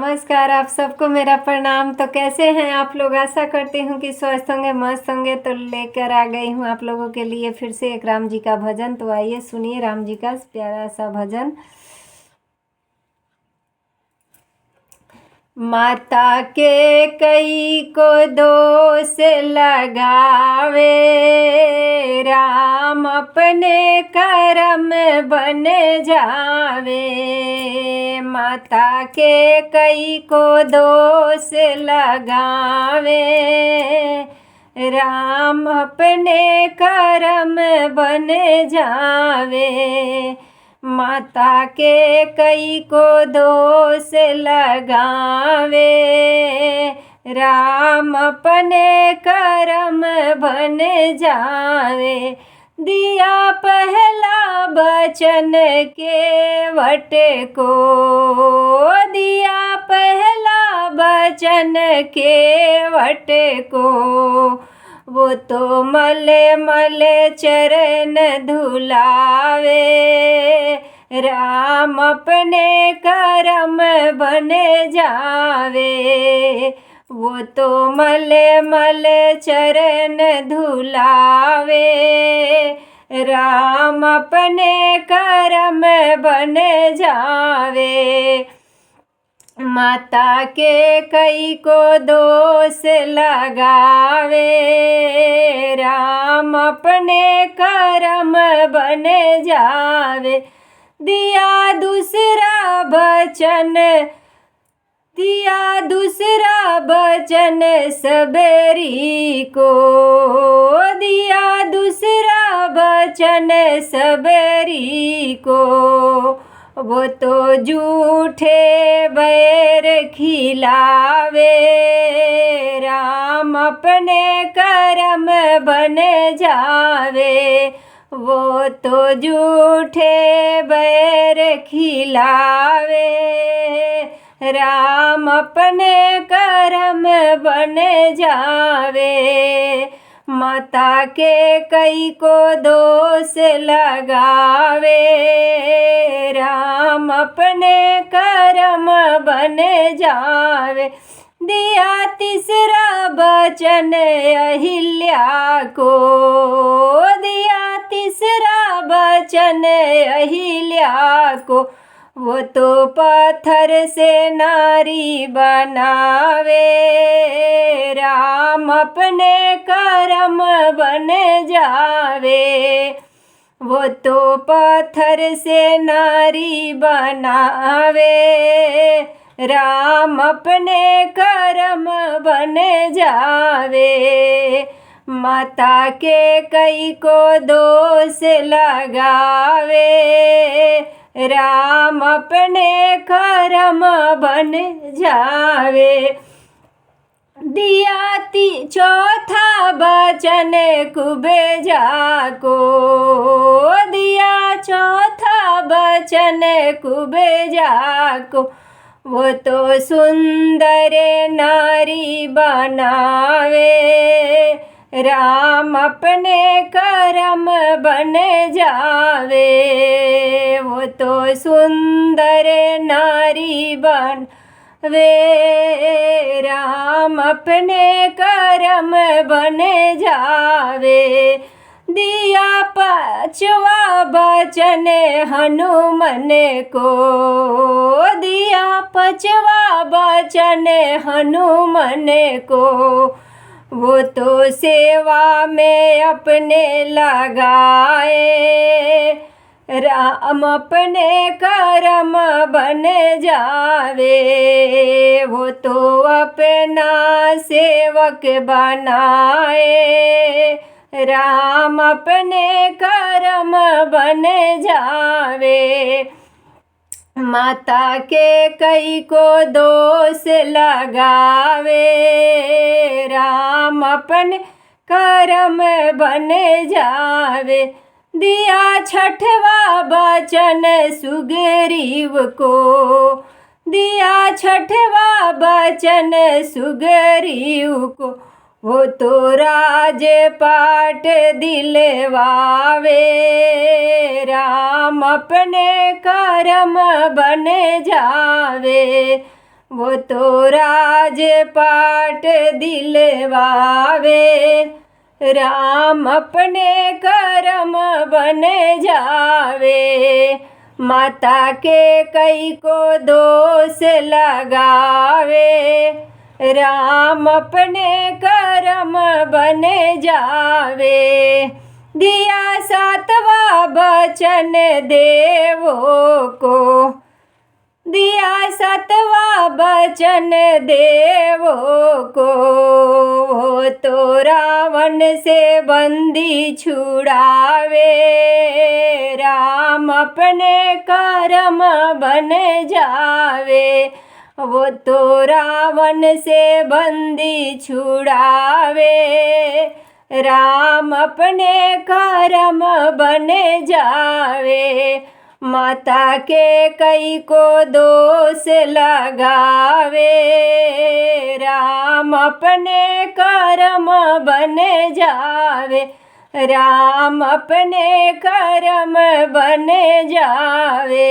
नमस्कार, आप सबको मेरा प्रणाम। तो कैसे हैं आप लोग? आशा करती हूँ कि स्वस्थ होंगे, मस्त होंगे। तो लेकर आ गई हूँ आप लोगों के लिए फिर से एक राम जी का भजन। तो आइए सुनिए राम जी का प्यारा सा भजन। माता के कई को दोष लगावे, राम अपने कर्म बन जावे। माता के कई को दोष लगावे, राम अपने कर्म बन जावे। माता के कई को दोष लगावे, राम अपने कर्म बन जावे। दिया पहला वचन केवट को, दिया पहला वचन केवट को। वो तो मल मल चरण धुलावे, राम अपने कर्म बन जावे। वो तो मल मल चरण धुलावे, राम अपने कर्म बन जावे। माता के कई को दोष लगावे, राम अपने कर्म बन जावे। दिया दूसरा वचन, दिया दूसरा वचन सबरी को, दिया दूसरा वचन सबरी को। वो तो झूठे बैर खिलावे, राम अपने कर्म बन जावे। वो तो झूठे बैर खिलावे, राम अपने कर्म बन जावे। माता के कई को दोष लगावे, राम अपने कर्म बन जावे। दिया तीसरा वचन अहिल्या को, दिया तीसरा वचन अहिल्या को। वो तो पत्थर से नारी बनावे, राम अपने कर्म बन जावे। वो तो पत्थर से नारी बनावे, राम अपने कर्म बन जावे। माता के कई को दोष लगावे, राम अपने कर्म बन जावे। दिया चौथा वचन कुबेजा को, दिया चौथा वचन कुबेजा को। वो तो सुंदर नारी बनावे, राम अपने कर्म बन जावे। वो तो सुंदर नारी बनावे, राम अपने कर्म बन जावे। दिया पांचवा वचन हनुमान को, दिया पांचवा वचन हनुमान को। वो तो सेवा में अपने लगाए, राम अपने कर्म बन जावे। वो तो अपना सेवक बनाए, राम अपने कर्म बन जावे। माता के कई को दोष लगावे, राम अपने कर्म बन जावे। दिया छठवा वचन सुग्रीव को, दिया छठवा वचन सुग्रीव को। वो तो राजपाट दिलवावे, राम अपने कर्म बन जावे। वो तो राजपाट दिलवावे, राम अपने कर्म बन जावे। माता के कई को दोष लगावे, राम अपने कर्म बन जावे। दिया सातवां वचन देवों को, दिया सातवां वचन देवों को। वो तो रावण से बंदी छुड़ावे, राम अपने कर्म बन जावे। वो तो रावण से बंदी छुड़ावे, राम अपने कर्म बन जावे। माता के कई को दोष लगावे, राम अपने कर्म बन जावे। राम अपने कर्म बन जावे।